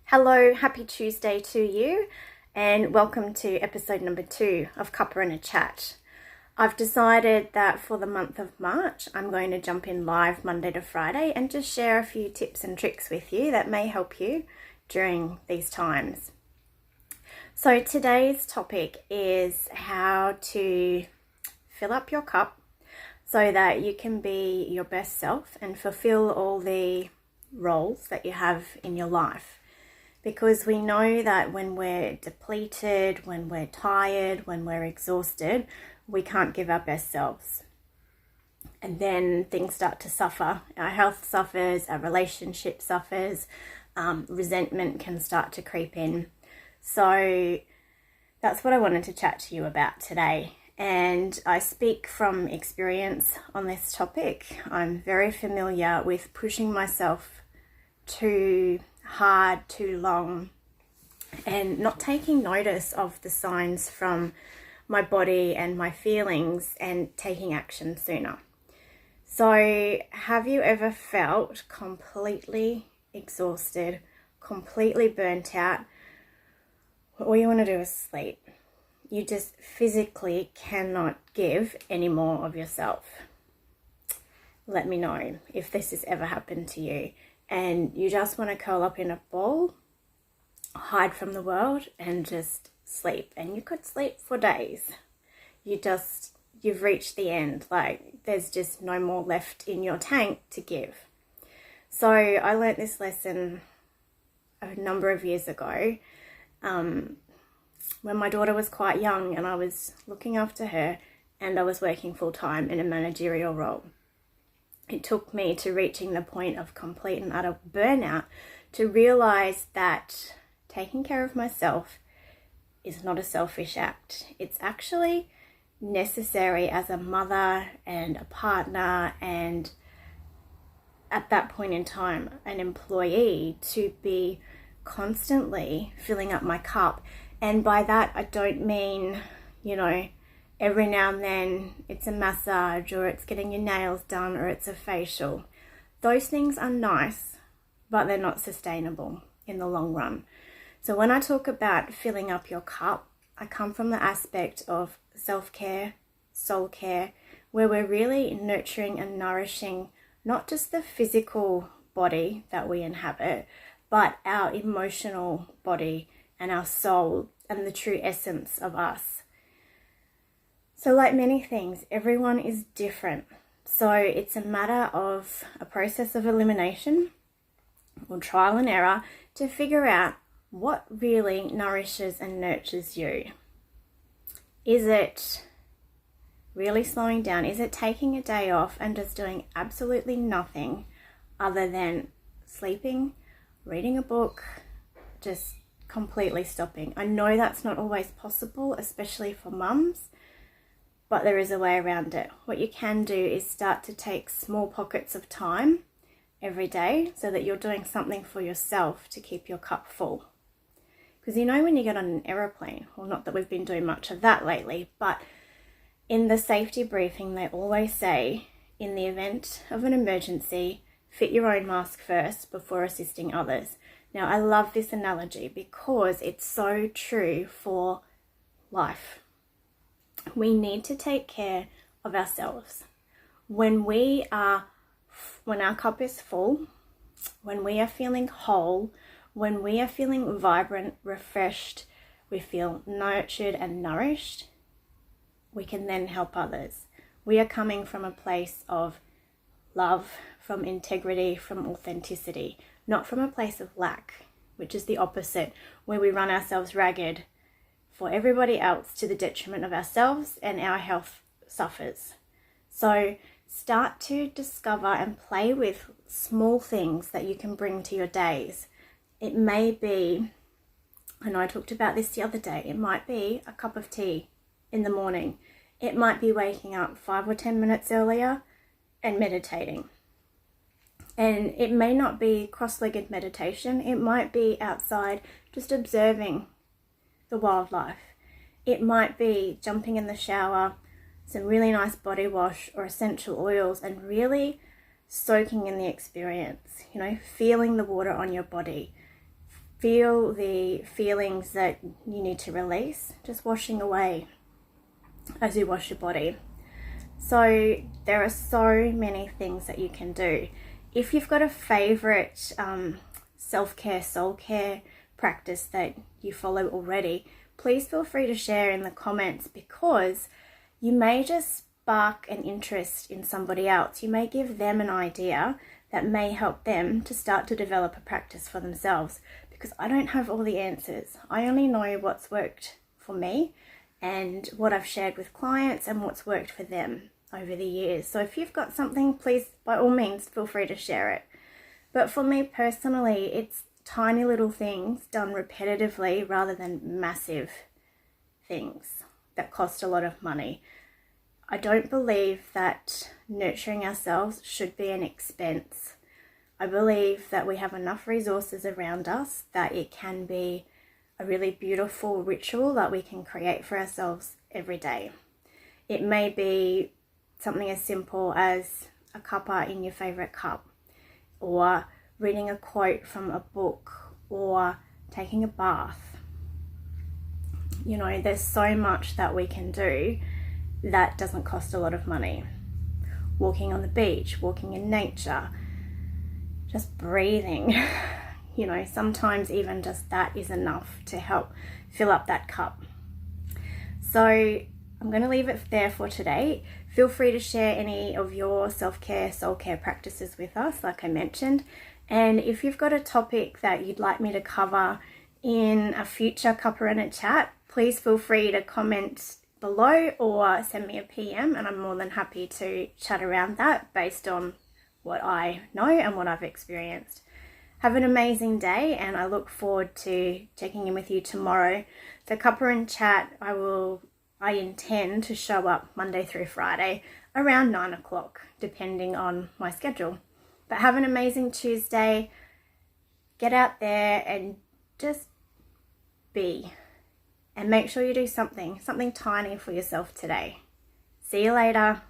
Hello, happy Tuesday to you, and welcome to episode number 2 of Cuppa and a Chat. I've decided that for the month of March, I'm going to jump in live Monday to Friday and just share a few tips and tricks with you that may help you during these times. So today's topic is how to fill up your cup so that you can be your best self and fulfill all the roles that you have in your life. Because we know that when we're depleted, when we're tired, when we're exhausted, we can't give our best selves. And then things start to suffer. Our health suffers, our relationship suffers, resentment can start to creep in. So that's what I wanted to chat to you about today. And I speak from experience on this topic. I'm very familiar with pushing myself too hard, too long, and not taking notice of the signs from my body and my feelings and taking action sooner. So have you ever felt completely exhausted, completely burnt out? All you want to do is sleep. You just physically cannot give any more of yourself. Let me know if this has ever happened to you. And you just want to curl up in a ball, hide from the world, and just sleep. And you could sleep for days. You've reached the end. Like, there's just no more left in your tank to give. So I learnt this lesson a number of years ago when my daughter was quite young and I was looking after her and I was working full-time in a managerial role. It took me to reaching the point of complete and utter burnout to realize that taking care of myself is not a selfish act. It's actually necessary as a mother and a partner and, at that point in time, an employee, to be constantly filling up my cup. And by that, I don't mean, every now and then it's a massage or it's getting your nails done or it's a facial. Those things are nice, but they're not sustainable in the long run. So when I talk about filling up your cup, I come from the aspect of self-care, soul care, where we're really nurturing and nourishing not just the physical body that we inhabit, but our emotional body and our soul and the true essence of us. So like many things, everyone is different. So it's a matter of a process of elimination or trial and error to figure out what really nourishes and nurtures you. Is it really slowing down? Is it taking a day off and just doing absolutely nothing other than sleeping, reading a book, just completely stopping? I know that's not always possible, especially for mums, but there is a way around it. What you can do is start to take small pockets of time every day so that you're doing something for yourself to keep your cup full. Because when you get on an aeroplane, well, not that we've been doing much of that lately, but in the safety briefing, they always say, in the event of an emergency, fit your own mask first before assisting others. Now, I love this analogy because it's so true for life. We need to take care of ourselves. When our cup is full, when we are feeling whole, when we are feeling vibrant, refreshed, we feel nurtured and nourished, we can then help others. We are coming from a place of love, from integrity, from authenticity, not from a place of lack, which is the opposite, where we run ourselves ragged for everybody else to the detriment of ourselves, and our health suffers. So start to discover and play with small things that you can bring to your days. It may be, and I talked about this the other day, it might be a cup of tea in the morning. It might be waking up 5 or 10 minutes earlier and meditating. And it may not be cross-legged meditation. It might be outside just observing the wildlife. It might be jumping in the shower, some really nice body wash or essential oils, and really soaking in the experience, feeling the water on your body, feel the feelings that you need to release, just washing away as you wash your body. So there are so many things that you can do. If you've got a favorite self-care, soul care practice that you follow already, please feel free to share in the comments, because you may just spark an interest in somebody else. You may give them an idea that may help them to start to develop a practice for themselves, because I don't have all the answers. I only know what's worked for me and what I've shared with clients and what's worked for them over the years. So if you've got something, please, by all means, feel free to share it. But for me personally, it's tiny little things done repetitively rather than massive things that cost a lot of money. I don't believe that nurturing ourselves should be an expense. I believe that we have enough resources around us that it can be a really beautiful ritual that we can create for ourselves every day. It may be something as simple as a cuppa in your favorite cup, or reading a quote from a book, or taking a bath. You know, there's so much that we can do that doesn't cost a lot of money. Walking on the beach, walking in nature, just breathing. You know, sometimes even just that is enough to help fill up that cup. So I'm going to leave it there for today. Feel free to share any of your self-care, soul care practices with us, like I mentioned. And if you've got a topic that you'd like me to cover in a future Cuppa and a Chat, please feel free to comment below or send me a PM, and I'm more than happy to chat around that based on what I know and what I've experienced. Have an amazing day, and I look forward to checking in with you tomorrow. So Cuppa and Chat, I intend to show up Monday through Friday around 9 o'clock, depending on my schedule. But have an amazing Tuesday. Get out there and just be. And make sure you do something tiny for yourself today. See you later.